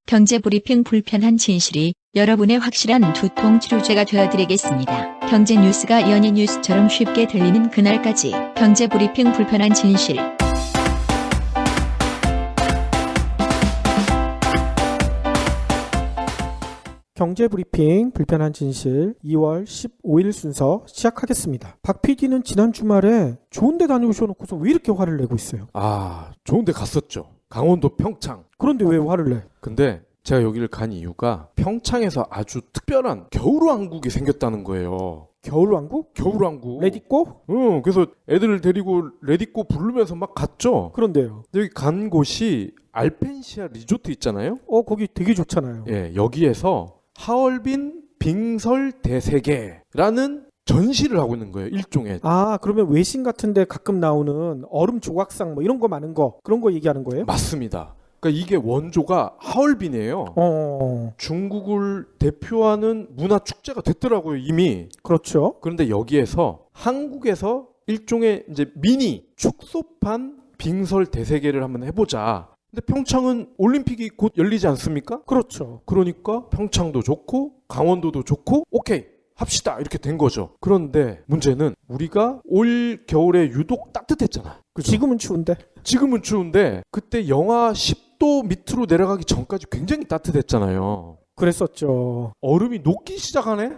경제브리핑 불편한 진실이 여러분의 확실한 두통 치료제가 되어드리겠습니다. 경제 뉴스가 연예 뉴스처럼 쉽게 들리는 그날까지 경제브리핑 불편한 진실. 경제브리핑 불편한 진실 2월 15일 순서 시작하겠습니다. 박 PD는 지난 주말에 좋은 데 다녀오셔놓고서 왜 이렇게 화를 내고 있어요? 좋은 데 갔었죠. 강원도 평창. 그런데 왜 화를 내? 근데 제가 여기를 간 이유가 평창에서 아주 특별한 겨울왕국이 생겼다는 거예요. 겨울왕국? 겨울왕국. 레디꼬? 응, 그래서 애들을 데리고 레디꼬 부르면서 막 갔죠. 그런데요. 여기 간 곳이 알펜시아 리조트 있잖아요. 거기 되게 좋잖아요. 예, 여기에서 하얼빈 빙설 대세계라는 전시를 하고 있는 거예요. 일종의. 그러면 외신 같은데 가끔 나오는 얼음 조각상 뭐 이런 거 많은 거 그런 거 얘기하는 거예요? 맞습니다. 그러니까 이게 원조가 하얼빈이에요. 중국을 대표하는 문화 축제가 됐더라고요, 이미. 그렇죠. 그런데 여기에서 한국에서 일종의 이제 미니 축소판 빙설 대세계를 한번 해보자. 근데 평창은 올림픽이 곧 열리지 않습니까? 그렇죠. 그러니까 평창도 좋고 강원도도 좋고 오케이 합시다 이렇게 된 거죠. 그런데 문제는 우리가 올 겨울에 유독 따뜻했잖아. 그죠? 지금은 추운데 그때 영하 10도 밑으로 내려가기 전까지 굉장히 따뜻했잖아요. 그랬었죠. 얼음이 녹기 시작하네?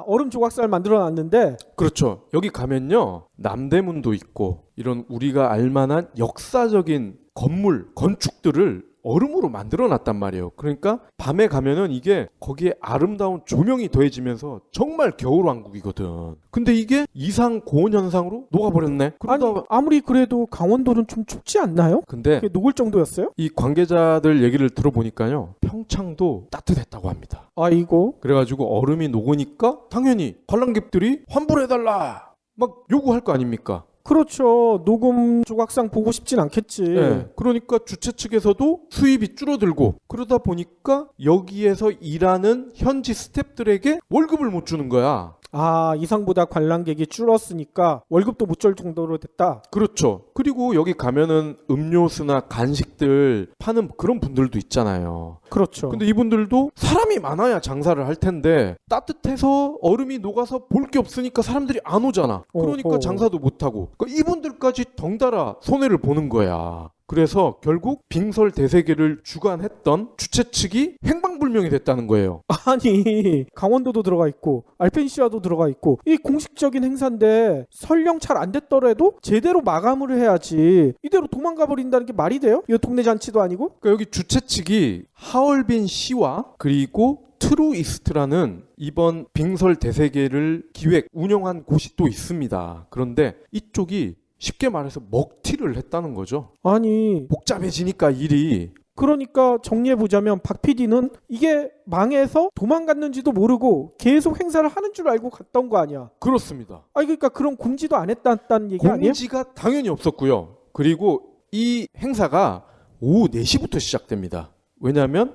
얼음 조각상을 만들어 놨는데. 그렇죠. 여기 가면요 남대문도 있고 이런 우리가 알만한 역사적인 건물, 건축들을 얼음으로 만들어 놨단 말이에요. 그러니까 밤에 가면은 이게 거기에 아름다운 조명이 더해지면서 정말 겨울왕국이거든. 근데 이게 이상 고온 현상으로 녹아버렸네. 아무리 그래도 강원도는 좀 춥지 않나요? 근데 그게 녹을 정도였어요? 이 관계자들 얘기를 들어보니까요 평창도 따뜻했다고 합니다. 아이고. 그래가지고 얼음이 녹으니까 당연히 관람객들이 환불해달라 막 요구할 거 아닙니까? 그렇죠. 녹음 조각상 보고 싶진 않겠지. 네. 그러니까 주최 측에서도 수입이 줄어들고 그러다 보니까 여기에서 일하는 현지 스태프들에게 월급을 못 주는 거야. 이상보다 관람객이 줄었으니까 월급도 못 줄 정도로 됐다. 그렇죠. 그리고 여기 가면은 음료수나 간식들 파는 그런 분들도 있잖아요. 그렇죠. 근데 이분들도 사람이 많아야 장사를 할 텐데 따뜻해서 얼음이 녹아서 볼 게 없으니까 사람들이 안 오잖아. 그러니까 장사도 못 하고. 그러니까 이분들까지 덩달아 손해를 보는 거야. 그래서 결국 빙설 대세계를 주관했던 주최 측이 행방불명이 됐다는 거예요. 아니 강원도도 들어가 있고 알펜시아도 들어가 있고 이 공식적인 행사인데 설령 잘 안 됐더라도 제대로 마감을 해야지 이대로 도망가 버린다는 게 말이 돼요? 이거 동네 잔치도 아니고? 그러니까 여기 주최 측이 하얼빈 시와 그리고 트루이스트라는 이번 빙설 대세계를 기획 운영한 곳이 또 있습니다. 그런데 이쪽이 쉽게 말해서 먹튀를 했다는 거죠. 아니 복잡해지니까 일이. 그러니까 정리해보자면 박 PD는 이게 망해서 도망갔는지도 모르고 계속 행사를 하는 줄 알고 갔던 거 아니야? 그렇습니다. 그러니까 그런 공지도 안 했다는 얘기 아니에요? 공지가 당연히 없었고요. 그리고 이 행사가 오후 4시부터 시작됩니다. 왜냐하면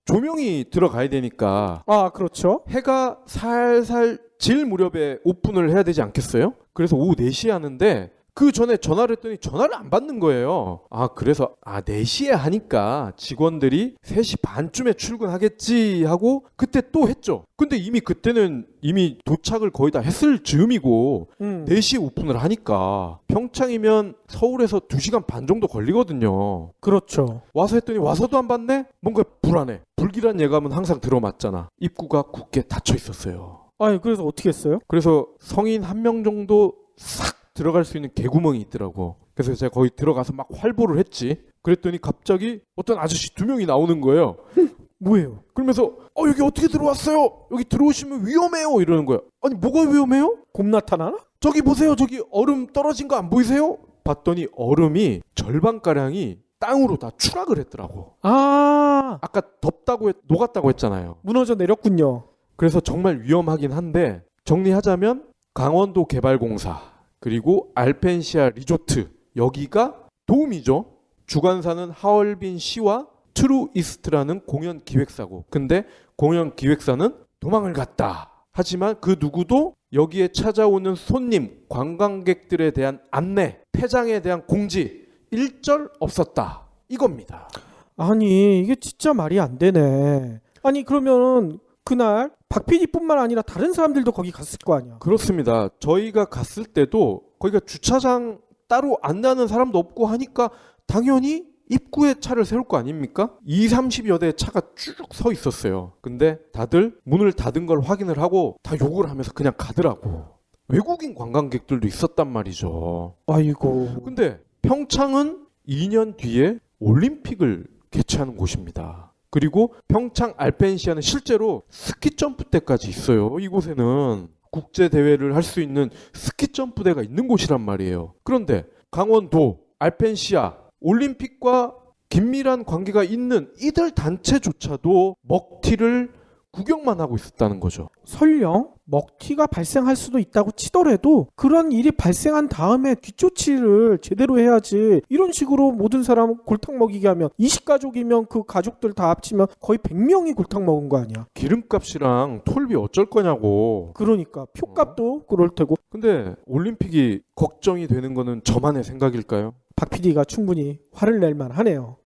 조명이 들어가야 되니까. 그렇죠. 해가 살살 질 무렵에 오픈을 해야 되지 않겠어요? 그래서 오후 4시에 하는데 그 전에 전화를 했더니 전화를 안 받는 거예요. 그래서 4시에 하니까 직원들이 3시 반쯤에 출근하겠지 하고 그때 또 했죠. 근데 이미 그때는 이미 도착을 거의 다 했을 즈음이고 4시에 오픈을 하니까 평창이면 서울에서 2시간 반 정도 걸리거든요. 그렇죠. 와서 했더니 와서도 안 받네? 뭔가 불안해. 불길한 예감은 항상 들어맞잖아. 입구가 굳게 닫혀 있었어요. 그래서 어떻게 했어요? 그래서 성인 1명 정도 싹 들어갈 수 있는 개구멍이 있더라고. 그래서 제가 거기 들어가서 막 활보를 했지. 그랬더니 갑자기 어떤 아저씨 2명이 나오는 거예요. 뭐예요? 그러면서 여기 어떻게 들어왔어요? 여기 들어오시면 위험해요 이러는 거야. 아니 뭐가 위험해요? 곰 나타나나? 저기 보세요. 저기 얼음 떨어진 거 안 보이세요? 봤더니 얼음이 절반가량이 땅으로 다 추락을 했더라고. 아까 덥다고 녹았다고 했잖아요. 무너져 내렸군요. 그래서 정말 위험하긴 한데 정리하자면 강원도 개발공사 그리고 알펜시아 리조트 여기가 도움이죠. 주관사는 하얼빈 시와 트루이스트라는 공연 기획사고. 근데 공연 기획사는 도망을 갔다. 하지만 그 누구도 여기에 찾아오는 손님, 관광객들에 대한 안내, 폐장에 대한 공지 일절 없었다. 이겁니다. 아니 이게 진짜 말이 안 되네. 아니 그러면 그날 박 PD뿐만 아니라 다른 사람들도 거기 갔을 거 아니야. 그렇습니다. 저희가 갔을 때도 거기가 주차장 따로 안내하는 사람도 없고 하니까 당연히 입구에 차를 세울 거 아닙니까? 30여 대의 차가 쭉 서 있었어요. 근데 다들 문을 닫은 걸 확인을 하고 다 욕을 하면서 그냥 가더라고. 외국인 관광객들도 있었단 말이죠. 아이고. 근데 평창은 2년 뒤에 올림픽을 개최하는 곳입니다. 그리고 평창 알펜시아는 실제로 스키 점프대까지 있어요. 이곳에는 국제 대회를 할 수 있는 스키 점프대가 있는 곳이란 말이에요. 그런데 강원도, 알펜시아, 올림픽과 긴밀한 관계가 있는 이들 단체조차도 먹튀를 구경만 하고 있었다는 거죠. 설령 먹튀가 발생할 수도 있다고 치더라도 그런 일이 발생한 다음에 뒷조치를 제대로 해야지. 이런 식으로 모든 사람 골탕 먹이게 하면 20가족이면 그 가족들 다 합치면 거의 100명이 골탕 먹은 거 아니야. 기름값이랑 톨비 어쩔 거냐고. 그러니까 표값도 그럴 테고. 근데 올림픽이 걱정이 되는 거는 저만의 생각일까요? 박 PD가 충분히 화를 낼 만하네요.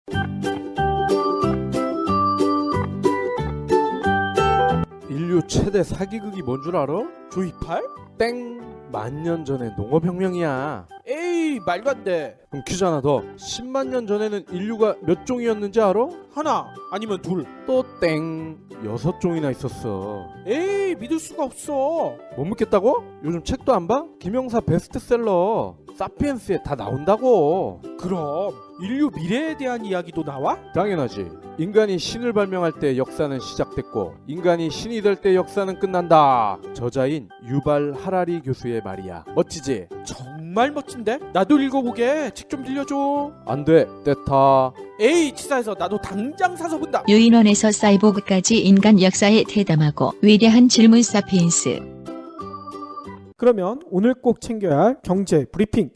인류 최대 사기극이 뭔 줄 알아? 조이팔? 땡! 10,000년 전에 농업혁명이야. 에이 말도 안 돼. 그럼 퀴즈 하나 더. 10만 년 전에는 인류가 몇 종이었는지 알아? 하나 아니면 둘. 또 땡! 6종이나 있었어. 에이 믿을 수가 없어. 못 믿겠다고? 요즘 책도 안 봐? 김영사 베스트셀러 사피엔스에 다 나온다고. 그럼 인류 미래에 대한 이야기도 나와? 당연하지. 인간이 신을 발명할 때 역사는 시작됐고 인간이 신이 될 때 역사는 끝난다. 저자인 유발 하라리 교수의 말이야. 멋지지? 정말 멋진데? 나도 읽어보게. 책 좀 빌려줘. 안 돼. 때타. 에이 치사해서 나도 당장 사서 본다. 유인원에서 사이보그까지 인간 역사에 대담하고 위대한 질문 사피엔스. 그러면 오늘 꼭 챙겨야 할 경제 브리핑.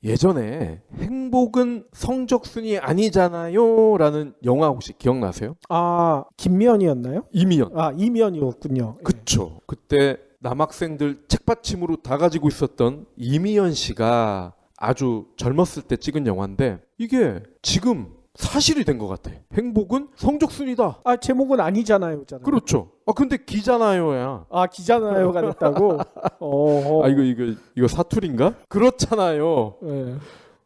예전에 행복은 성적순이 아니잖아요 라는 영화 혹시 기억나세요? 아 김미연이었나요? 이미연. 아 이미연이었군요. 그쵸. 그때 남학생들 책받침으로 다 가지고 있었던 이미연 씨가 아주 젊었을 때 찍은 영화인데 이게 지금 사실이 된 것 같아. 행복은 성적순이다. 아 제목은 아니잖아요.잖아요. 그렇죠. 아 근데 기잖아요야. 아 기잖아요가 됐다고. 아 이거 사투리인가? 그렇잖아요. 네.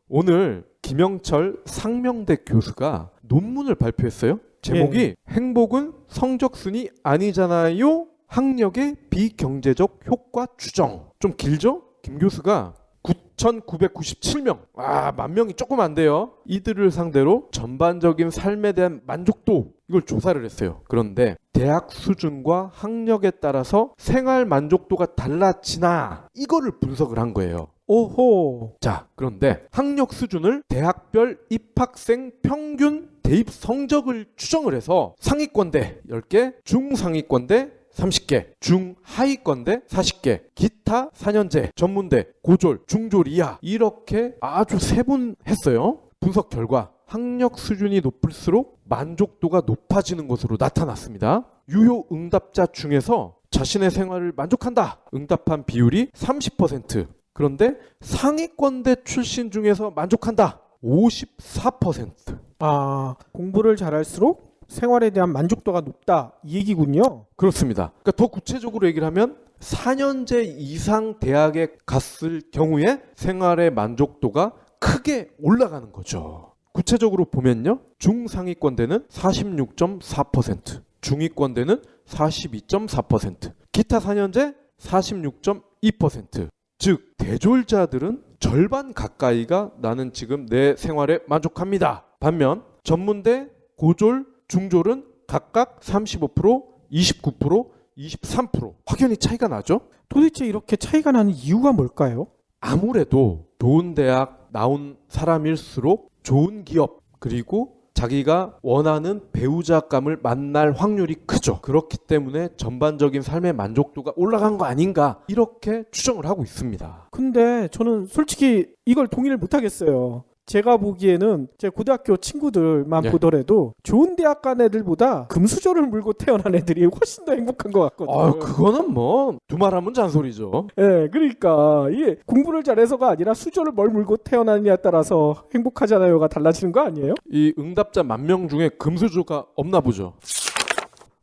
오늘 김영철 상명대 교수가 논문을 발표했어요. 제목이 행복은 성적순이 아니잖아요. 학력의 비경제적 효과 추정. 좀 길죠? 김 교수가 9,997명. 아, 10,000명이 조금 안 돼요. 이들을 상대로 전반적인 삶에 대한 만족도 이걸 조사를 했어요. 그런데 대학 수준과 학력에 따라서 생활 만족도가 달라지나 이거를 분석을 한 거예요. 오호. 자, 그런데 학력 수준을 대학별 입학생 평균 대입 성적을 추정을 해서 상위권대 10개, 중상위권대 30개, 중하위권대 40개, 기타 4년제, 전문대, 고졸, 중졸 이하 이렇게 아주 세분했어요. 분석 결과 학력 수준이 높을수록 만족도가 높아지는 것으로 나타났습니다. 유효 응답자 중에서 자신의 생활을 만족한다 응답한 비율이 30%. 그런데 상위권대 출신 중에서 만족한다 54%. 아 공부를 잘할수록 생활에 대한 만족도가 높다 이 얘기군요. 그렇습니다. 그러니까 더 구체적으로 얘기를 하면 4년제 이상 대학에 갔을 경우에 생활의 만족도가 크게 올라가는 거죠. 구체적으로 보면요. 중상위권대는 46.4%, 중위권대는 42.4%, 기타 4년제 46.2%. 즉 대졸자들은 절반 가까이가 나는 지금 내 생활에 만족합니다. 반면 전문대, 고졸, 중졸은 각각 35%, 29%, 23% 확연히 차이가 나죠? 도대체 이렇게 차이가 나는 이유가 뭘까요? 아무래도 좋은 대학 나온 사람일수록 좋은 기업 그리고 자기가 원하는 배우자감을 만날 확률이 크죠. 그렇기 때문에 전반적인 삶의 만족도가 올라간 거 아닌가 이렇게 추정을 하고 있습니다. 근데 저는 솔직히 이걸 동의를 못 하겠어요. 제가 보기에는 제 고등학교 친구들만 예. 보더라도 좋은 대학 간 애들보다 금수저를 물고 태어난 애들이 훨씬 더 행복한 것 같거든요. 아, 그거는 뭐 두말하면 잔소리죠. 예, 그러니까 이게 공부를 잘해서가 아니라 수저를 뭘 물고 태어나느냐에 따라서 행복하잖아요가 달라지는 거 아니에요? 이 응답자 10,000명 중에 금수저가 없나 보죠.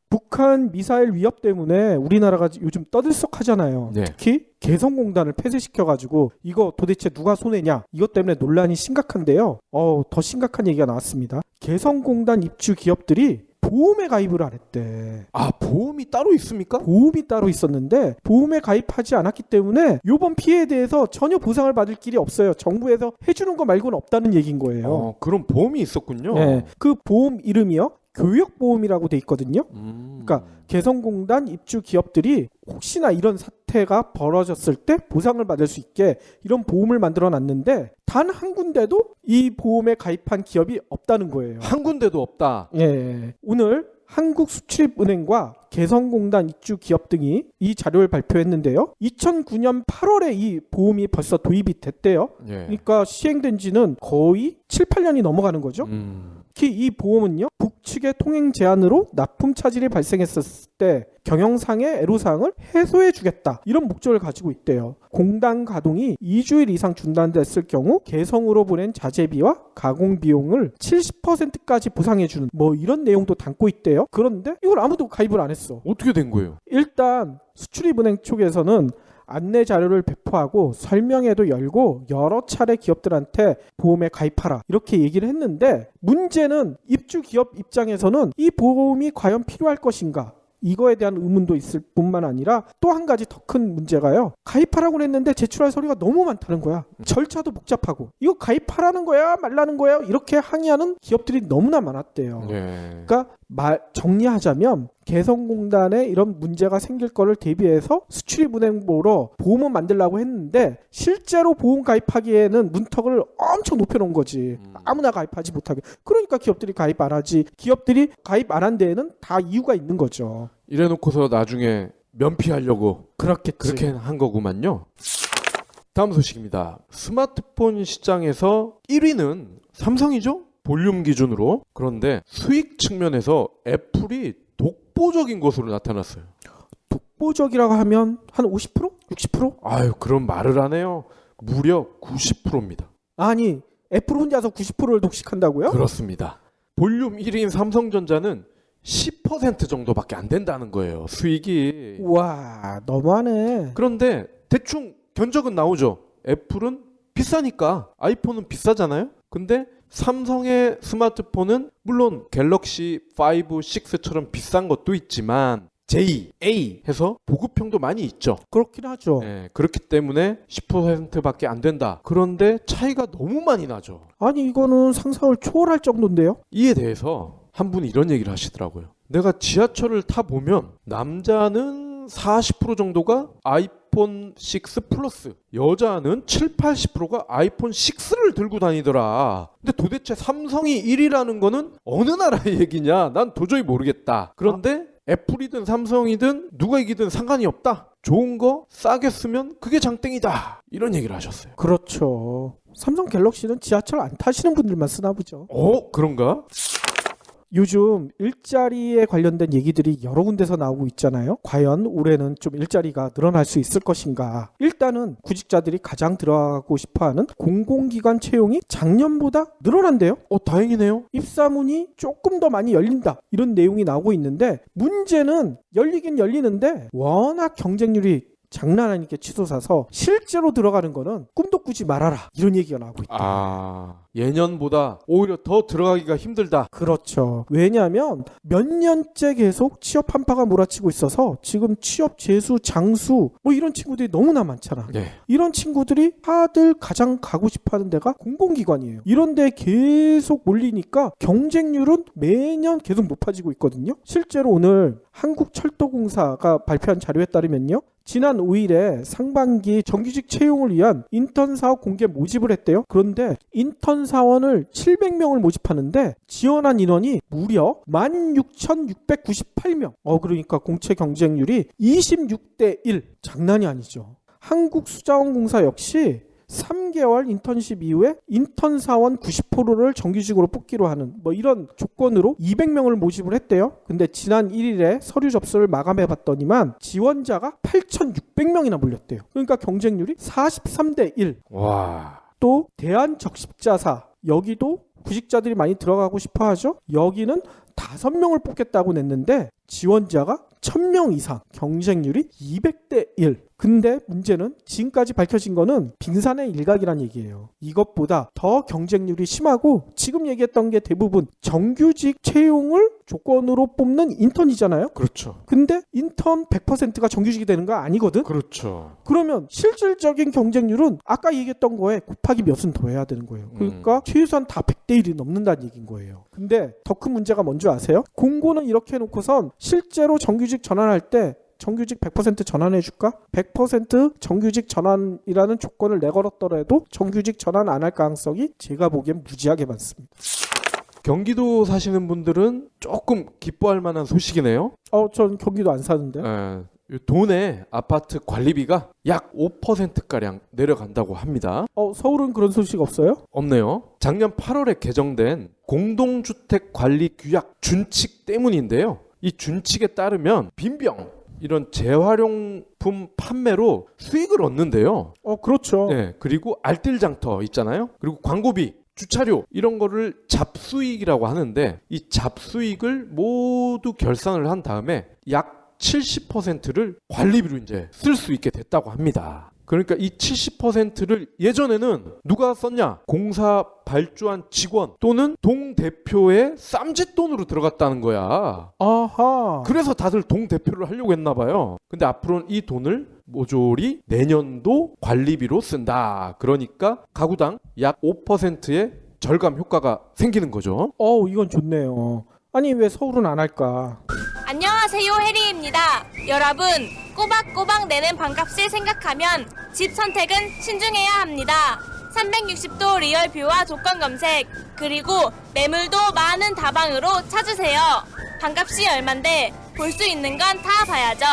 북한 미사일 위협 때문에 우리나라가 요즘 떠들썩하잖아요. 네. 특히 개성공단을 폐쇄시켜가지고 이거 도대체 누가 손해냐 이것 때문에 논란이 심각한데요. 더 심각한 얘기가 나왔습니다. 개성공단 입주 기업들이 보험에 가입을 안 했대. 아, 보험이 따로 있습니까? 보험이 따로 있었는데 보험에 가입하지 않았기 때문에 이번 피해에 대해서 전혀 보상을 받을 길이 없어요. 정부에서 해주는 거 말고는 없다는 얘기인 거예요. 그런 보험이 있었군요. 네, 그 보험 이름이요. 교역보험이라고 돼 있거든요. 그러니까 개성공단 입주 기업들이 혹시나 이런 사태가 벌어졌을 때 보상을 받을 수 있게 이런 보험을 만들어 놨는데 단 한 군데도 이 보험에 가입한 기업이 없다는 거예요. 한 군데도 없다. 예. 오늘 한국수출입은행과 개성공단 입주 기업 등이 이 자료를 발표했는데요. 2009년 8월에 이 보험이 벌써 도입이 됐대요. 예. 그러니까 시행된 지는 거의 7, 8년이 넘어가는 거죠. 특히 이 보험은요. 북측의 통행 제한으로 납품 차질이 발생했었을 때 경영상의 애로사항을 해소해 주겠다. 이런 목적을 가지고 있대요. 공단 가동이 2주일 이상 중단됐을 경우 개성으로 보낸 자재비와 가공 비용을 70%까지 보상해 주는 뭐 이런 내용도 담고 있대요. 그런데 이걸 아무도 가입을 안 했어. 어떻게 된 거예요? 일단 수출입은행 쪽에서는 안내 자료를 배포하고 설명회도 열고 여러 차례 기업들한테 보험에 가입하라 이렇게 얘기를 했는데 문제는 입주 기업 입장에서는 이 보험이 과연 필요할 것인가 이거에 대한 의문도 있을 뿐만 아니라 또 한 가지 더 큰 문제가요. 가입하라고 했는데 제출할 서류가 너무 많다는 거야. 절차도 복잡하고 이거 가입하라는 거야 말라는 거야 이렇게 항의하는 기업들이 너무나 많았대요. 예. 그러니까 정리하자면 개성공단에 이런 문제가 생길 거를 대비해서 수출입은행보로 보험을 만들려고 했는데 실제로 보험 가입하기에는 문턱을 엄청 높여놓은 거지. 아무나 가입하지 못하게. 그러니까 기업들이 가입 안 하지. 기업들이 가입 안 한 데에는 다 이유가 있는 거죠. 이래놓고서 나중에 면피하려고 그렇겠지. 그렇게 한 거구만요. 다음 소식입니다. 스마트폰 시장에서 1위는 삼성이죠? 볼륨 기준으로. 그런데 수익 측면에서 애플이 독보적인 것으로 나타났어요. 독보적이라고 하면 한 50%? 60%? 아유, 그런 말을 하네요. 무려 90%입니다. 아니 애플 혼자서 90%를 독식한다고요? 그렇습니다. 볼륨 1위인 삼성전자는 10% 정도밖에 안 된다는 거예요. 수익이. 우와 너무하네. 그런데 대충 견적은 나오죠. 애플은 비싸니까 아이폰은 비싸잖아요. 근데 삼성의 스마트폰은 물론 갤럭시 5, 6처럼 비싼 것도 있지만 J, A 해서 보급형도 많이 있죠. 그렇긴 하죠. 네, 그렇기 때문에 10%밖에 안 된다. 그런데 차이가 너무 많이 나죠. 아니 이거는 상상을 초월할 정도인데요. 이에 대해서 한 분이 이런 얘기를 하시더라고요. 내가 지하철을 타보면 남자는 40% 정도가 아이폰 6 플러스, 여자는 7, 80%가 아이폰 6를 들고 다니더라. 근데 도대체 삼성이 1위라는 거는 어느 나라의 얘기냐? 난 도저히 모르겠다. 그런데 애플이든 삼성이든 누가 이기든 상관이 없다. 좋은 거 싸게 쓰면 그게 장땡이다. 이런 얘기를 하셨어요. 그렇죠. 삼성 갤럭시는 지하철 안 타시는 분들만 쓰나 보죠. 그런가? 요즘 일자리에 관련된 얘기들이 여러 군데서 나오고 있잖아요. 과연 올해는 좀 일자리가 늘어날 수 있을 것인가. 일단은 구직자들이 가장 들어가고 싶어하는 공공기관 채용이 작년보다 늘어난대요. 다행이네요. 입사문이 조금 더 많이 열린다. 이런 내용이 나오고 있는데 문제는 열리긴 열리는데 워낙 경쟁률이 장난 아니게 치솟아서 실제로 들어가는 거는 꿈도 꾸지 말아라. 이런 얘기가 나오고 있다. 예년보다 오히려 더 들어가기가 힘들다. 그렇죠. 왜냐하면 몇 년째 계속 취업 한파가 몰아치고 있어서 지금 취업 재수, 장수 뭐 이런 친구들이 너무나 많잖아. 네. 이런 친구들이 다들 가장 가고 싶어하는 데가 공공기관이에요. 이런 데 계속 몰리니까 경쟁률은 매년 계속 높아지고 있거든요. 실제로 오늘 한국철도공사가 발표한 자료에 따르면요. 지난 5일에 상반기 정규직 채용을 위한 인턴 사업 공개 모집을 했대요. 그런데 인턴 사원을 700명을 모집하는데 지원한 인원이 무려 16,698명. 그러니까 공채 경쟁률이 26대 1. 장난이 아니죠. 한국수자원공사 역시 3개월 인턴십 이후에 인턴 사원 90%를 정규직으로 뽑기로 하는 뭐 이런 조건으로 200명을 모집을 했대요. 근데 지난 1일에 서류 접수를 마감해 봤더니만 지원자가 8,600명이나 몰렸대요. 그러니까 경쟁률이 43대 1. 와. 또 대한적십자사, 여기도 구직자들이 많이 들어가고 싶어 하죠. 여기는 5명을 뽑겠다고 냈는데 지원자가 1,000명 이상, 경쟁률이 200대 1. 근데 문제는 지금까지 밝혀진 거는 빙산의 일각이란 얘기예요. 이것보다 더 경쟁률이 심하고 지금 얘기했던 게 대부분 정규직 채용을 조건으로 뽑는 인턴이잖아요. 그렇죠. 근데 인턴 100%가 정규직이 되는 거 아니거든. 그렇죠. 그러면 실질적인 경쟁률은 아까 얘기했던 거에 곱하기 몇은 더 해야 되는 거예요. 그러니까 최소한 다 100대 1이 넘는다는 얘기인 거예요. 근데 더 큰 문제가 뭔지 아세요? 공고는 이렇게 해놓고선 실제로 정규직 전환할 때 정규직 100% 전환해 줄까? 100% 정규직 전환이라는 조건을 내걸었더라도 정규직 전환 안 할 가능성이 제가 보기엔 무지하게 많습니다. 경기도 사시는 분들은 조금 기뻐할 만한 소식이네요. 전 경기도 안 사는데. 이 돈의 아파트 관리비가 약 5%가량 내려간다고 합니다. 서울은 그런 소식 없어요? 없네요. 작년 8월에 개정된 공동주택 관리 규약 준칙 때문인데요. 이 준칙에 따르면 빈병 이런 재활용품 판매로 수익을 얻는데요. 그렇죠. 네, 그리고 알뜰장터 있잖아요. 그리고 광고비, 주차료 이런 거를 잡수익이라고 하는데 이 잡수익을 모두 결산을 한 다음에 약 70%를 관리비로 이제 쓸 수 있게 됐다고 합니다. 그러니까 이 70%를 예전에는 누가 썼냐? 공사 발주한 직원 또는 동 대표의 쌈짓돈으로 들어갔다는 거야. 아하. 그래서 다들 동 대표를 하려고 했나 봐요. 근데 앞으로는 이 돈을 모조리 내년도 관리비로 쓴다. 그러니까 가구당 약 5%의 절감 효과가 생기는 거죠. 이건 좋네요. 아니 왜 서울은 안 할까? 안녕하세요, 해리입니다. 여러분, 꼬박꼬박 내는 반값을 생각하면 집 선택은 신중해야 합니다. 360도 리얼 뷰와 조건 검색, 그리고 매물도 많은 다방으로 찾으세요. 반값이 얼만데 볼 수 있는 건 다 봐야죠.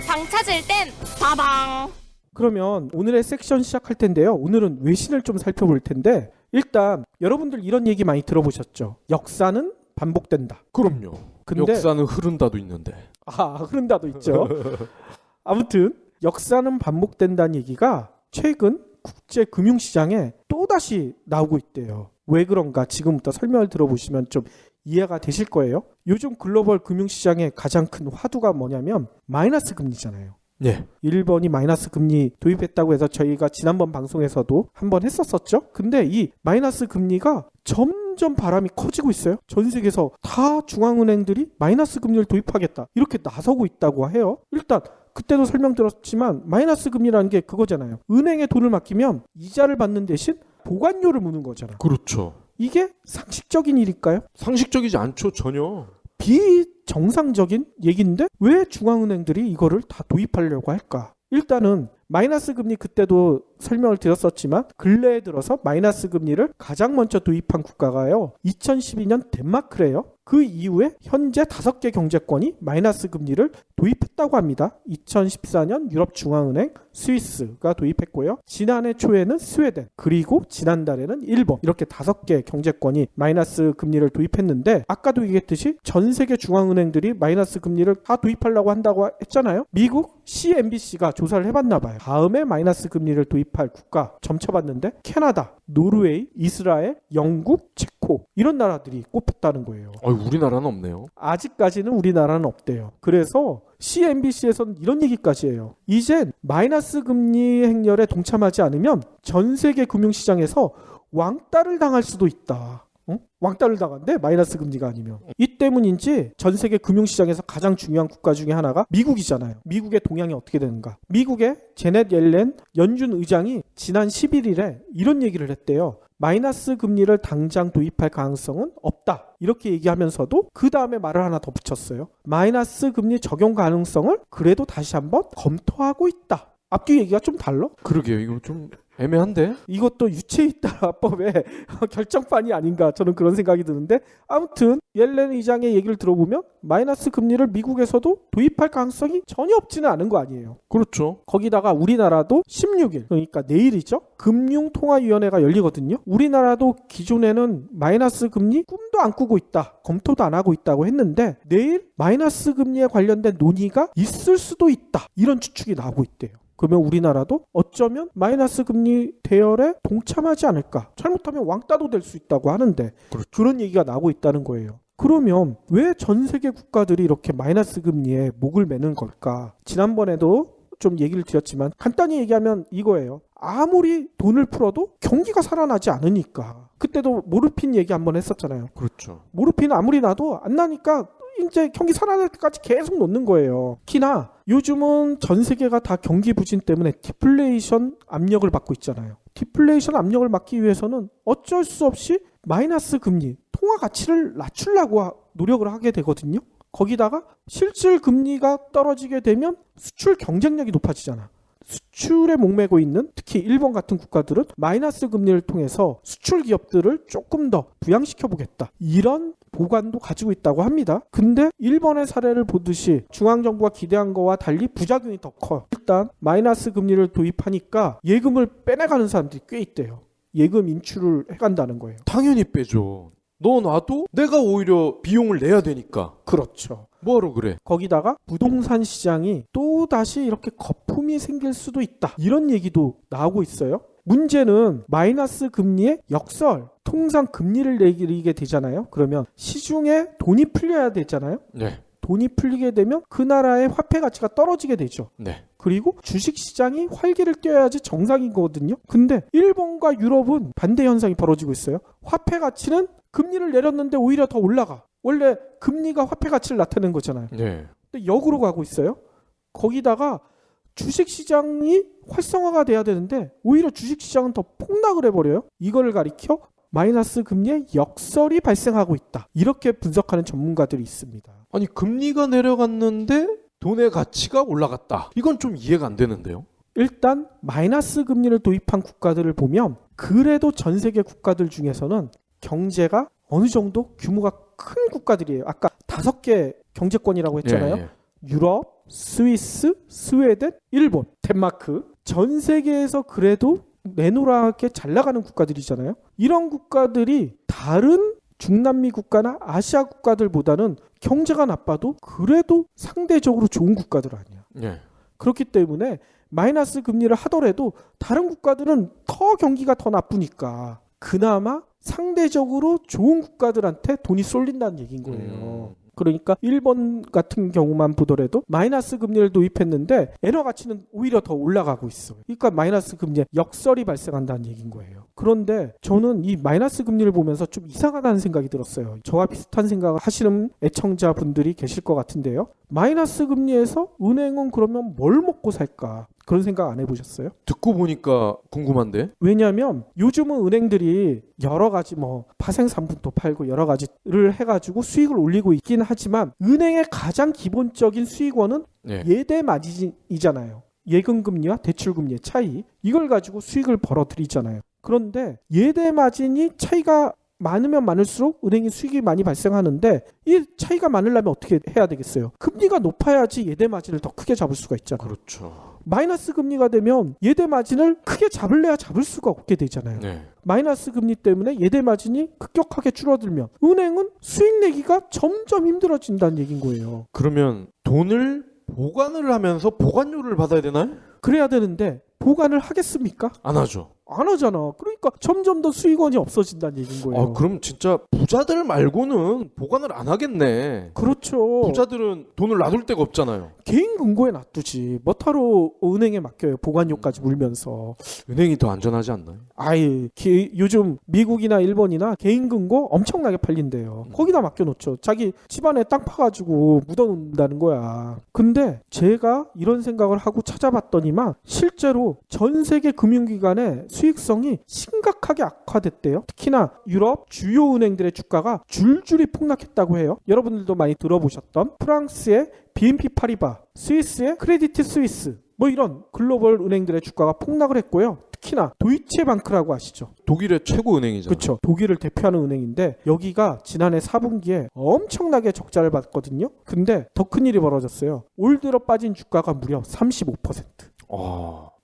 방 찾을 땐 다방. 그러면 오늘의 섹션 시작할 텐데요. 오늘은 외신을 좀 살펴볼 텐데 일단 여러분들 이런 얘기 많이 들어보셨죠? 역사는 반복된다. 그럼요. 근데 역사는 흐른다도 있는데. 흐른다도 있죠. 아무튼 역사는 반복된다는 얘기가 최근 국제 금융시장에 또다시 나오고 있대요. 왜 그런가 지금부터 설명을 들어보시면 좀 이해가 되실 거예요. 요즘 글로벌 금융시장의 가장 큰 화두가 뭐냐면 마이너스 금리잖아요. 예. 일본이 마이너스 금리 도입했다고 해서 저희가 지난번 방송에서도 한번 했었었죠. 근데 이 마이너스 금리가 점점 바람이 커지고 있어요. 전 세계에서 다 중앙은행들이 마이너스 금리를 도입하겠다 이렇게 나서고 있다고 해요. 일단 그때도 설명드렸지만 마이너스 금리라는 게 그거잖아요. 은행에 돈을 맡기면 이자를 받는 대신 보관료를 무는 거잖아. 그렇죠. 이게 상식적인 일일까요? 상식적이지 않죠, 전혀. 비정상적인 얘기인데 왜 중앙은행들이 이거를 다 도입하려고 할까? 일단은 마이너스 금리 그때도 설명을 드렸었지만 근래에 들어서 마이너스 금리를 가장 먼저 도입한 국가가요. 2012년 덴마크래요. 그 이후에 현재 5개 경제권이 마이너스 금리를 도입했다고 합니다. 2014년 유럽중앙은행, 스위스가 도입했고요. 지난해 초에는 스웨덴, 그리고 지난달에는 일본 이렇게 5개 경제권이 마이너스 금리를 도입했는데 아까도 얘기했듯이 전 세계 중앙은행들이 마이너스 금리를 다 도입하려고 한다고 했잖아요. 미국 CNBC가 조사를 해봤나 봐요. 다음에 마이너스 금리를 도입할 국가 점쳐봤는데 캐나다, 노르웨이, 이스라엘, 영국, 체코 이런 나라들이 꼽혔다는 거예요. 우리나라는 없네요. 아직까지는 우리나라는 없대요. 그래서 CNBC에서는 이런 얘기까지 해요. 이젠 마이너스 금리 행렬에 동참하지 않으면 전 세계 금융시장에서 왕따를 당할 수도 있다. 왕따를 당한대 마이너스 금리가 아니면. 이 때문인지 전 세계 금융시장에서 가장 중요한 국가 중에 하나가 미국이잖아요. 미국의 동향이 어떻게 되는가. 미국의 제넷 옐렌 연준 의장이 지난 11일에 이런 얘기를 했대요. 마이너스 금리를 당장 도입할 가능성은 없다. 이렇게 얘기하면서도 그 다음에 말을 하나 더 붙였어요. 마이너스 금리 적용 가능성을 그래도 다시 한번 검토하고 있다. 앞뒤 얘기가 좀 달라? 그러게요. 이거 좀 애매한데? 이것도 유체이탈화법의 결정판이 아닌가 저는 그런 생각이 드는데 아무튼 옐렌 의장의 얘기를 들어보면 마이너스 금리를 미국에서도 도입할 가능성이 전혀 없지는 않은 거 아니에요. 그렇죠. 거기다가 우리나라도 16일 그러니까 내일이죠. 금융통화위원회가 열리거든요. 우리나라도 기존에는 마이너스 금리 꿈도 안 꾸고 있다. 검토도 안 하고 있다고 했는데 내일 마이너스 금리에 관련된 논의가 있을 수도 있다. 이런 추측이 나오고 있대요. 그러면 우리나라도 어쩌면 마이너스 금리 대열에 동참하지 않을까. 잘못하면 왕따도 될 수 있다고 하는데 그렇죠. 그런 얘기가 나오고 있다는 거예요. 그러면 왜 전 세계 국가들이 이렇게 마이너스 금리에 목을 매는 걸까? 지난번에도 좀 얘기를 드렸지만 간단히 얘기하면 이거예요. 아무리 돈을 풀어도 경기가 살아나지 않으니까. 그때도 모르핀 얘기 한번 했었잖아요. 그렇죠. 모르핀은 아무리 놔도 안 나니까 이제 경기 살아날 때까지 계속 놓는 거예요. 특히나 요즘은 전 세계가 다 경기 부진 때문에 디플레이션 압력을 받고 있잖아요. 디플레이션 압력을 막기 위해서는 어쩔 수 없이 마이너스 금리, 통화 가치를 낮추려고 노력을 하게 되거든요. 거기다가 실질 금리가 떨어지게 되면 수출 경쟁력이 높아지잖아. 수출에 목매고 있는 특히 일본 같은 국가들은 마이너스 금리를 통해서 수출 기업들을 조금 더 부양시켜 보겠다. 이런 보관도 가지고 있다고 합니다. 근데 일본의 사례를 보듯이 중앙정부가 기대한 거와 달리 부작용이 더 커요. 일단 마이너스 금리를 도입하니까 예금을 빼내가는 사람들이 꽤 있대요. 예금 인출을 해간다는 거예요. 당연히 빼죠. 너 놔도 내가 오히려 비용을 내야 되니까. 그렇죠. 뭐하러 그래? 거기다가 부동산 시장이 또 다시 이렇게 거품이 생길 수도 있다. 이런 얘기도 나오고 있어요. 문제는 마이너스 금리의 역설. 통상 금리를 내리게 되잖아요. 그러면 시중에 돈이 풀려야 되잖아요. 네. 돈이 풀리게 되면 그 나라의 화폐 가치가 떨어지게 되죠. 네. 그리고 주식시장이 활기를 띄어야지 정상인 거거든요. 근데 일본과 유럽은 반대 현상이 벌어지고 있어요. 화폐 가치는 금리를 내렸는데 오히려 더 올라가. 원래 금리가 화폐 가치를 나타내는 거잖아요. 네. 근데 역으로 가고 있어요. 거기다가 주식시장이 활성화가 돼야 되는데 오히려 주식시장은 더 폭락을 해버려요. 이걸 가리켜 마이너스 금리의 역설이 발생하고 있다. 이렇게 분석하는 전문가들이 있습니다. 아니 금리가 내려갔는데 돈의 가치가 올라갔다. 이건 좀 이해가 안 되는데요. 일단 마이너스 금리를 도입한 국가들을 보면 그래도 전 세계 국가들 중에서는 경제가 어느 정도 규모가 큰 국가들이에요. 아까 5개 경제권이라고 했잖아요. 예. 유럽, 스위스, 스웨덴, 일본, 덴마크. 전 세계에서 그래도 내노랗게 잘 나가는 국가들이잖아요. 이런 국가들이 다른 중남미 국가나 아시아 국가들보다는 경제가 나빠도 그래도 상대적으로 좋은 국가들 아니야. 예. 그렇기 때문에 마이너스 금리를 하더라도 다른 국가들은 더 경기가 더 나쁘니까 그나마 상대적으로 좋은 국가들한테 돈이 쏠린다는 얘기인 거예요. 그러니까 일본 같은 경우만 보더라도 마이너스 금리를 도입했는데 엔화 가치는 오히려 더 올라가고 있어요. 그러니까 마이너스 금리에 역설이 발생한다는 얘기인 거예요. 그런데 저는 이 마이너스 금리를 보면서 좀 이상하다는 생각이 들었어요. 저와 비슷한 생각을 하시는 애청자분들이 계실 것 같은데요. 마이너스 금리에서 은행은 그러면 뭘 먹고 살까? 그런 생각 안 해보셨어요? 듣고 보니까 궁금한데. 왜냐하면 요즘은 은행들이 여러 가지 파생상품도 팔고 여러 가지를 해가지고 수익을 올리고 있긴 하지만 은행의 가장 기본적인 수익원은 예. 예대 마진이잖아요. 예금금리와 대출금리의 차이. 이걸 가지고 수익을 벌어들이잖아요. 그런데 예대 마진이 차이가 많으면 많을수록 은행이 수익이 많이 발생하는데 이 차이가 많으려면 어떻게 해야 되겠어요? 금리가 높아야지 예대 마진을 더 크게 잡을 수가 있잖아요. 그렇죠. 마이너스 금리가 되면 예대 마진을 크게 잡을래야 잡을 수가 없게 되잖아요. 네. 마이너스 금리 때문에 예대 마진이 급격하게 줄어들면 은행은 수익 내기가 점점 힘들어진다는 얘기인 거예요. 그러면 돈을 보관을 하면서 보관료를 받아야 되나요? 그래야 되는데 보관을 하겠습니까? 안 하죠. 안 하잖아. 그러니까 점점 더 수익원이 없어진다는 얘기인 거예요. 아, 그럼 진짜 부자들 말고는 보관을 안 하겠네. 그렇죠. 부자들은 돈을 놔둘 데가 없잖아요. 개인 금고에 놔두지. 뭐하러 은행에 맡겨요. 보관료까지 물면서. 은행이 더 안전하지 않나요? 요즘 미국이나 일본이나 개인 금고 엄청나게 팔린대요. 거기다 맡겨놓죠. 자기 집안에 땅 파가지고 묻어놓는다는 거야. 근데 제가 이런 생각을 하고 찾아봤더니만 실제로 전 세계 금융기관의 수익성이 심각하게 악화됐대요. 특히나 유럽 주요 은행들의 주가가 줄줄이 폭락했다고 해요. 여러분들도 많이 들어보셨던 프랑스의 BNP 파리바, 스위스의 크레디트 스위스 이런 글로벌 은행들의 주가가 폭락을 했고요. 특히나 도이체방크라고 아시죠? 독일의 최고 은행이죠. 그렇죠. 독일을 대표하는 은행인데 여기가 지난해 4분기에 엄청나게 적자를 봤거든요. 근데 더 큰 일이 벌어졌어요. 올 들어 빠진 주가가 무려 35%.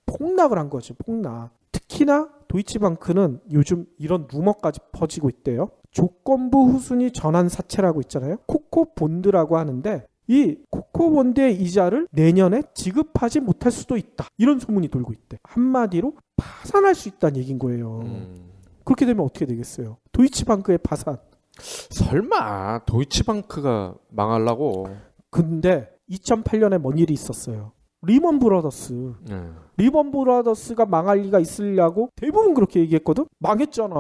폭락을 한 거죠. 폭락. 특히나 도이치방크는 요즘 이런 루머까지 퍼지고 있대요. 조건부 후순위 전환 사채라고 있잖아요. 코코본드라고 하는데 이 코코본드의 이자를 내년에 지급하지 못할 수도 있다. 이런 소문이 돌고 있대. 한마디로 파산할 수 있다는 얘기인 거예요. 그렇게 되면 어떻게 되겠어요? 도이치방크의 파산. 설마 도이치방크가 망하려고? 근데 2008년에 뭔 일이 있었어요. 리먼 브라더스. 리먼 브라더스가 망할 리가 있으려고 대부분 그렇게 얘기했거든. 망했잖아.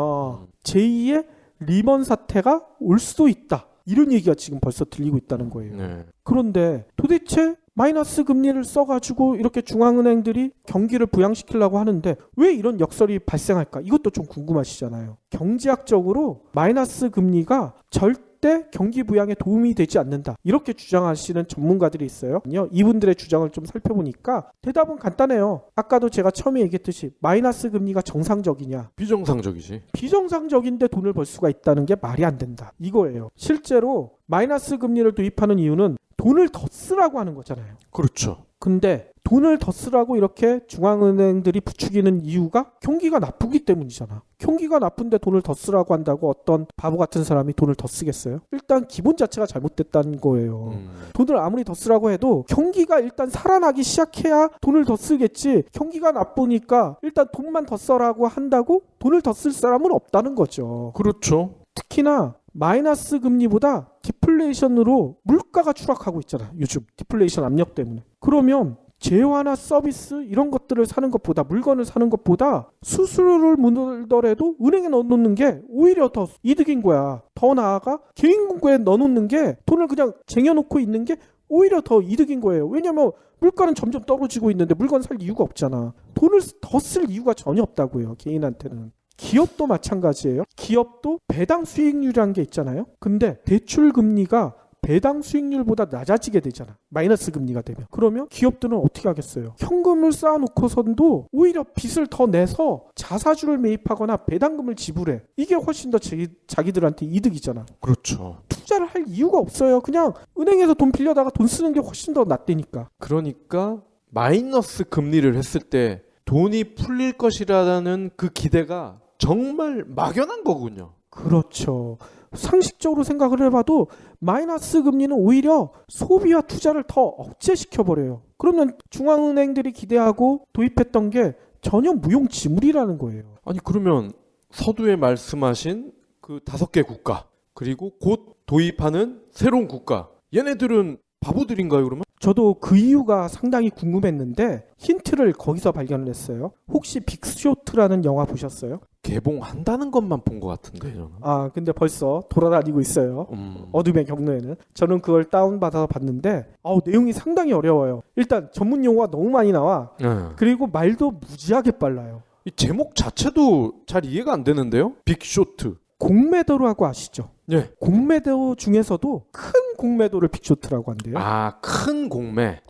제2의 리먼 사태가 올 수도 있다. 이런 얘기가 지금 벌써 들리고 있다는 거예요. 그런데 도대체 마이너스 금리를 써가지고 이렇게 중앙은행들이 경기를 부양시키려고 하는데 왜 이런 역설이 발생할까? 이것도 좀 궁금하시잖아요. 경제학적으로 마이너스 금리가 절대 경기 부양에 도움이 되지 않는다. 이렇게 주장하시는 전문가들이 있어요. 이분들의 주장을 좀 살펴보니까 대답은 간단해요. 아까도 제가 처음에 얘기했듯이 마이너스 금리가 정상적이냐? 비정상적이지. 비정상적인데 돈을 벌 수가 있다는 게 말이 안 된다. 이거예요. 실제로 마이너스 금리를 도입하는 이유는 돈을 더 쓰라고 하는 거잖아요. 그렇죠. 근데 돈을 더 쓰라고 이렇게 중앙은행들이 부추기는 이유가 경기가 나쁘기 때문이잖아. 경기가 나쁜데 돈을 더 쓰라고 한다고 어떤 바보 같은 사람이 돈을 더 쓰겠어요? 일단 기본 자체가 잘못됐다는 거예요. 돈을 아무리 더 쓰라고 해도 경기가 일단 살아나기 시작해야 돈을 더 쓰겠지. 경기가 나쁘니까 일단 돈만 더 써라고 한다고 돈을 더 쓸 사람은 없다는 거죠. 그렇죠. 특히나 마이너스 금리보다 디플레이션으로 물가가 추락하고 있잖아. 요즘 디플레이션 압력 때문에. 그러면 재화나 서비스 이런 것들을 사는 것보다 물건을 사는 것보다 수수료를 물더라도 은행에 넣어놓는 게 오히려 더 이득인 거야. 더 나아가 개인금고에 넣어놓는 게 돈을 그냥 쟁여놓고 있는 게 오히려 더 이득인 거예요. 왜냐면 물가는 점점 떨어지고 있는데 물건 살 이유가 없잖아. 돈을 더 쓸 이유가 전혀 없다고요. 개인한테는. 기업도 마찬가지예요. 기업도 배당 수익률이라는 게 있잖아요. 근데 대출 금리가 배당 수익률보다 낮아지게 되잖아. 마이너스 금리가 되면. 그러면 기업들은 어떻게 하겠어요? 현금을 쌓아놓고선도 오히려 빚을 더 내서 자사주를 매입하거나 배당금을 지불해. 이게 훨씬 더 자기들한테 이득이잖아. 그렇죠. 투자를 할 이유가 없어요. 그냥 은행에서 돈 빌려다가 돈 쓰는 게 훨씬 더 낫다니까. 그러니까 마이너스 금리를 했을 때 돈이 풀릴 것이라는 그 기대가 정말 막연한 거군요. 그렇죠. 상식적으로 생각을 해봐도 마이너스 금리는 오히려 소비와 투자를 더 억제시켜버려요. 그러면 중앙은행들이 기대하고 도입했던 게 전혀 무용지물이라는 거예요. 아니 그러면 서두에 말씀하신 그 5개 국가 그리고 곧 도입하는 새로운 국가 얘네들은 바보들인가요 그러면? 저도 그 이유가 상당히 궁금했는데 힌트를 거기서 발견을 했어요. 혹시 빅쇼트라는 영화 보셨어요? 개봉한다는 것만 본 것 같은데 저는. 아 근데 벌써 돌아다니고 있어요. 어둠의 경로에는. 저는 그걸 다운받아서 봤는데 내용이 상당히 어려워요. 일단 전문 용어가 너무 많이 나와. 그리고 말도 무지하게 빨라요. 이 제목 자체도 잘 이해가 안 되는데요. 빅쇼트. 공매도라고 아시죠? 예. 공매도 중에서도 큰 공매도를 빅쇼트라고 한대요. 아, 큰 공매.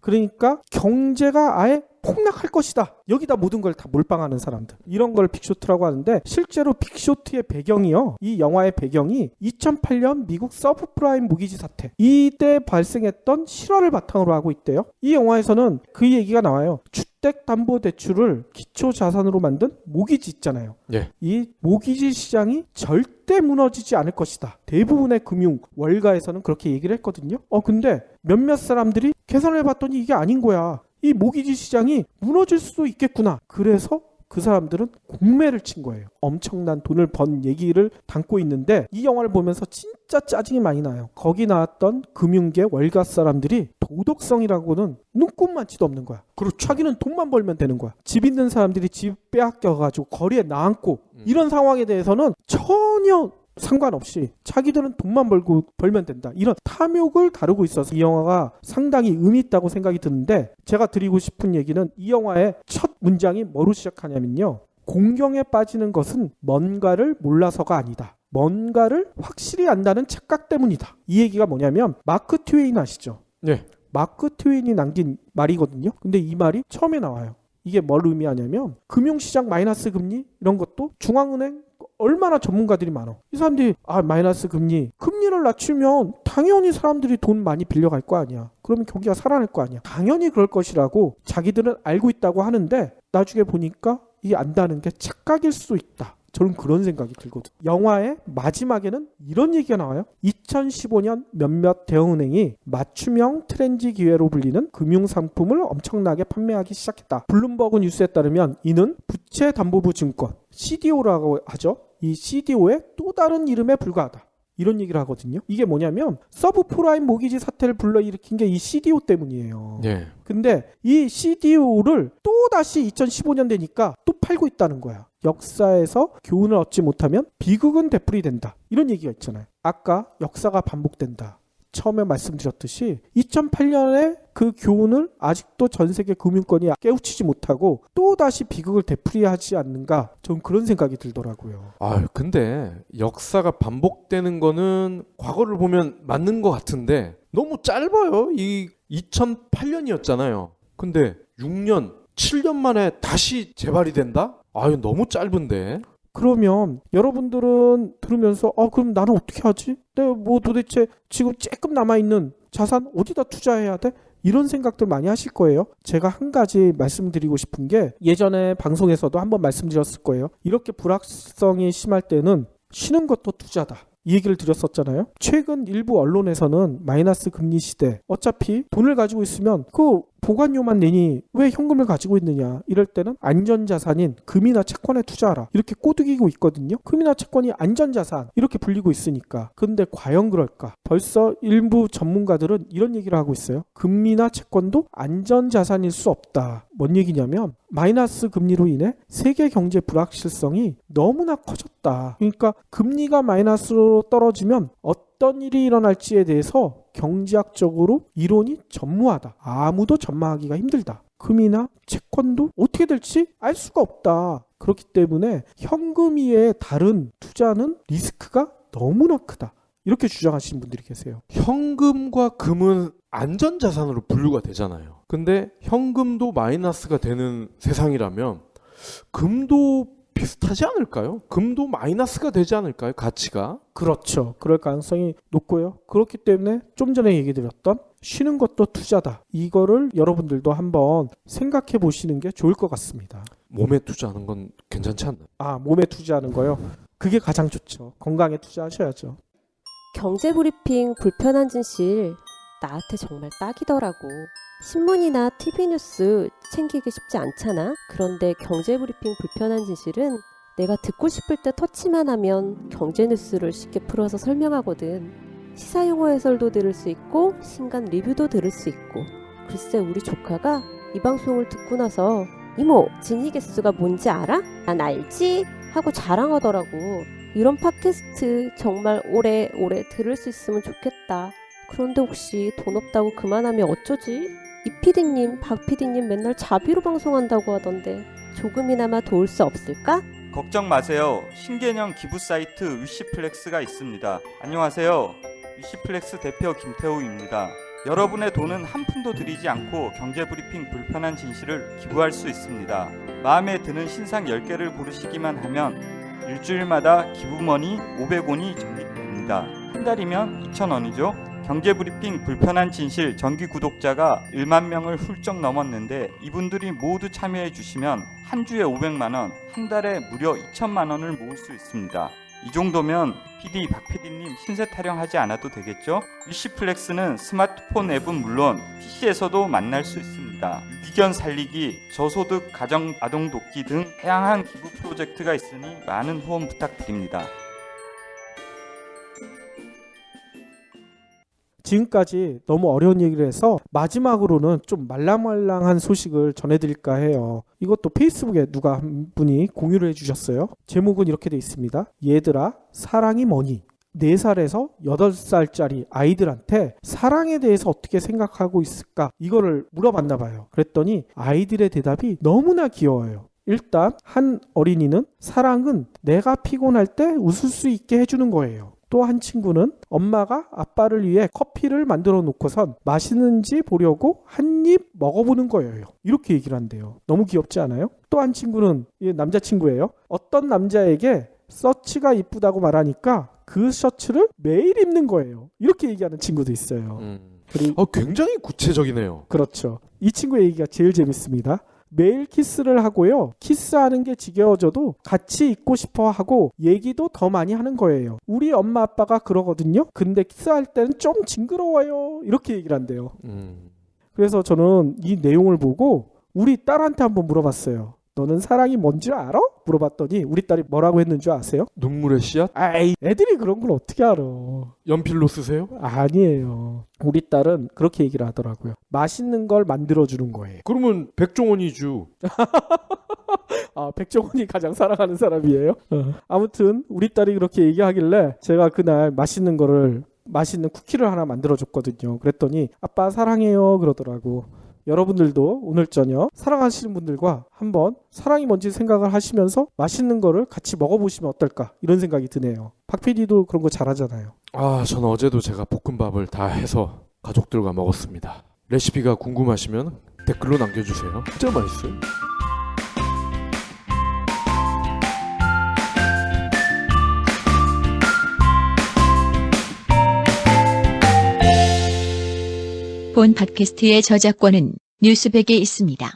그러니까 경제가 아예 폭락할 것이다. 여기다 모든 걸 다 몰빵하는 사람들. 이런 걸 빅쇼트라고 하는데 실제로 빅쇼트의 배경이요. 이 영화의 배경이 2008년 미국 서브프라임 모기지 사태. 이때 발생했던 실화를 바탕으로 하고 있대요. 이 영화에서는 그 얘기가 나와요. 주택담보대출을 기초자산으로 만든 모기지 있잖아요. 예. 이 모기지 시장이 절대 무너지지 않을 것이다. 대부분의 금융 월가에서는 그렇게 얘기를 했거든요. 근데 몇몇 사람들이 계산을 해봤더니 이게 아닌 거야. 이 모기지 시장이 무너질 수도 있겠구나. 그래서 그 사람들은 공매를 친 거예요. 엄청난 돈을 번 얘기를 담고 있는데 이 영화를 보면서 진짜 짜증이 많이 나요. 거기 나왔던 금융계 월가 사람들이 도덕성이라고는 눈꼽만치도 없는 거야. 그렇죠. 자기는 돈만 벌면 되는 거야. 집 있는 사람들이 집 빼앗겨가지고 거리에 나앉고 이런 상황에 대해서는 전혀 상관없이 자기들은 돈만 벌면 된다. 이런 탐욕을 다루고 있어서 이 영화가 상당히 의미 있다고 생각이 드는데 제가 드리고 싶은 얘기는 이 영화의 첫 문장이 뭐로 시작하냐면요. 공경에 빠지는 것은 뭔가를 몰라서가 아니다. 뭔가를 확실히 안다는 착각 때문이다. 이 얘기가 뭐냐면 마크 트웨인 아시죠? 네. 마크 트웨인이 남긴 말이거든요. 근데 이 말이 처음에 나와요. 이게 뭘 의미하냐면 금융시장 마이너스 금리 이런 것도 중앙은행 얼마나 전문가들이 많아. 이 사람들이 마이너스 금리를 낮추면 당연히 사람들이 돈 많이 빌려갈 거 아니야. 그러면 경기가 살아날 거 아니야. 당연히 그럴 것이라고 자기들은 알고 있다고 하는데 나중에 보니까 이게 안다는 게 착각일 수도 있다. 저는 그런 생각이 들거든. 영화의 마지막에는 이런 얘기가 나와요. 2015년 몇몇 대형은행이 맞춤형 트렌지 기회로 불리는 금융상품을 엄청나게 판매하기 시작했다. 블룸버그 뉴스에 따르면 이는 부채담보부 증권 CDO라고 하죠. 이 CDO의 또 다른 이름에 불과하다. 이런 얘기를 하거든요. 이게 뭐냐면 서브프라임 모기지 사태를 불러일으킨 게 이 CDO 때문이에요. 예. 근데 이 CDO를 또 다시 2015년 되니까 또 팔고 있다는 거야. 역사에서 교훈을 얻지 못하면 비극은 되풀이된다. 이런 얘기가 있잖아요. 아까 역사가 반복된다. 처음에 말씀드렸듯이 2008년에 그 교훈을 아직도 전 세계 금융권이 깨우치지 못하고 또 다시 비극을 되풀이하지 않는가? 저는 그런 생각이 들더라고요. 근데 역사가 반복되는 거는 과거를 보면 맞는 것 같은데 너무 짧아요. 이 2008년이었잖아요. 근데 6년, 7년 만에 다시 재발이 된다? 너무 짧은데. 그러면 여러분들은 들으면서 그럼 나는 어떻게 하지? 내가 뭐 도대체 지금 조금 남아있는 자산 어디다 투자해야 돼? 이런 생각들 많이 하실 거예요. 제가 한 가지 말씀드리고 싶은 게 예전에 방송에서도 한번 말씀드렸을 거예요. 이렇게 불확실성이 심할 때는 쉬는 것도 투자다. 이 얘기를 드렸었잖아요. 최근 일부 언론에서는 마이너스 금리 시대 어차피 돈을 가지고 있으면 그 보관료만 내니 왜 현금을 가지고 있느냐 이럴 때는 안전자산인 금이나 채권에 투자하라 이렇게 꼬드기고 있거든요. 금이나 채권이 안전자산 이렇게 불리고 있으니까. 근데 과연 그럴까? 벌써 일부 전문가들은 이런 얘기를 하고 있어요. 금이나 채권도 안전자산일 수 없다. 뭔 얘기냐면 마이너스 금리로 인해 세계 경제 불확실성이 너무나 커졌다. 그러니까 금리가 마이너스로 떨어지면 어떤 일이 일어날지에 대해서 경제학적으로 이론이 전무하다. 아무도 전망하기가 힘들다. 금이나 채권도 어떻게 될지 알 수가 없다. 그렇기 때문에 현금 이외의 다른 투자는 리스크가 너무나 크다. 이렇게 주장하시는 분들이 계세요. 현금과 금은 안전자산으로 분류가 되잖아요. 근데 현금도 마이너스가 되는 세상이라면 금도 비슷하지 않을까요? 금도 마이너스가 되지 않을까요? 가치가? 그렇죠. 그럴 가능성이 높고요. 그렇기 때문에 좀 전에 얘기 드렸던 쉬는 것도 투자다. 이거를 여러분들도 한번 생각해 보시는 게 좋을 것 같습니다. 몸에 투자하는 건 괜찮지 않나요? 몸에 투자하는 거요? 그게 가장 좋죠. 건강에 투자하셔야죠. 경제브리핑 불편한 진실 나한테 정말 딱이더라고. 신문이나 TV 뉴스 챙기기 쉽지 않잖아. 그런데 경제브리핑 불편한 진실은 내가 듣고 싶을 때 터치만 하면 경제 뉴스를 쉽게 풀어서 설명하거든. 시사 용어 해설도 들을 수 있고 신간 리뷰도 들을 수 있고. 글쎄 우리 조카가 이 방송을 듣고 나서 이모 진위 개수가 뭔지 알아? 난 알지? 하고 자랑하더라고. 이런 팟캐스트 정말 오래오래 들을 수 있으면 좋겠다. 그런데 혹시 돈 없다고 그만하면 어쩌지? 이 PD님, 박 PD님 맨날 자비로 방송한다고 하던데 조금이나마 도울 수 없을까? 걱정 마세요. 신개념 기부 사이트 위시플렉스가 있습니다. 안녕하세요. 위시플렉스 대표 김태우입니다. 여러분의 돈은 한 푼도 들이지 않고 경제브리핑 불편한 진실을 기부할 수 있습니다. 마음에 드는 신상 10개를 고르시기만 하면 일주일마다 기부머니 500원이 적립됩니다. 한 달이면 2,000원이죠. 경제브리핑 불편한 진실 정기 구독자가 1만 명을 훌쩍 넘었는데 이분들이 모두 참여해 주시면 한 주에 500만 원, 한 달에 무려 2천만 원을 모을 수 있습니다. 이 정도면 PD, 박 PD님 신세 타령하지 않아도 되겠죠? 위시플렉스는 스마트폰 앱은 물론 PC에서도 만날 수 있습니다. 유기견 살리기, 저소득 가정 아동 돕기 등 다양한 기부 프로젝트가 있으니 많은 후원 부탁드립니다. 지금까지 너무 어려운 얘기를 해서 마지막으로는 좀 말랑말랑한 소식을 전해드릴까 해요. 이것도 페이스북에 누가 한 분이 공유를 해주셨어요. 제목은 이렇게 돼 있습니다. 얘들아 사랑이 뭐니? 4살에서 8살짜리 아이들한테 사랑에 대해서 어떻게 생각하고 있을까? 이거를 물어봤나 봐요. 그랬더니 아이들의 대답이 너무나 귀여워요. 일단 한 어린이는 사랑은 내가 피곤할 때 웃을 수 있게 해주는 거예요. 또 한 친구는 엄마가 아빠를 위해 커피를 만들어 놓고선 맛있는지 보려고 한 입 먹어보는 거예요. 이렇게 얘기를 한대요. 너무 귀엽지 않아요? 또 한 친구는 남자친구예요. 어떤 남자에게 셔츠가 이쁘다고 말하니까 그 셔츠를 매일 입는 거예요. 이렇게 얘기하는 친구도 있어요. 그리고 굉장히 구체적이네요. 그렇죠. 이 친구의 얘기가 제일 재밌습니다. 매일 키스를 하고요. 키스하는 게 지겨워져도 같이 있고 싶어 하고 얘기도 더 많이 하는 거예요. 우리 엄마 아빠가 그러거든요. 근데 키스할 때는 좀 징그러워요. 이렇게 얘기를 한대요. 그래서 저는 이 내용을 보고 우리 딸한테 한번 물어봤어요. 너는 사랑이 뭔지 알아? 물어봤더니 우리 딸이 뭐라고 했는 줄 아세요? 눈물의 씨앗? 아이, 애들이 그런 걸 어떻게 알아? 연필로 쓰세요? 아니에요. 우리 딸은 그렇게 얘기를 하더라고요. 맛있는 걸 만들어주는 거예요. 그러면 백종원이죠. 백종원이 가장 사랑하는 사람이에요. 아무튼 우리 딸이 그렇게 얘기하길래 제가 그날 맛있는 쿠키를 하나 만들어줬거든요. 그랬더니 아빠 사랑해요 그러더라고. 여러분들도 오늘 저녁 사랑하시는 분들과 한번 사랑이 뭔지 생각을 하시면서 맛있는 거를 같이 먹어보시면 어떨까 이런 생각이 드네요. 박 PD도 그런 거 잘하잖아요. 저는 어제도 제가 볶음밥을 다 해서 가족들과 먹었습니다. 레시피가 궁금하시면 댓글로 남겨주세요. 진짜 맛있어요. 본 팟캐스트의 저작권은 뉴스백에 있습니다.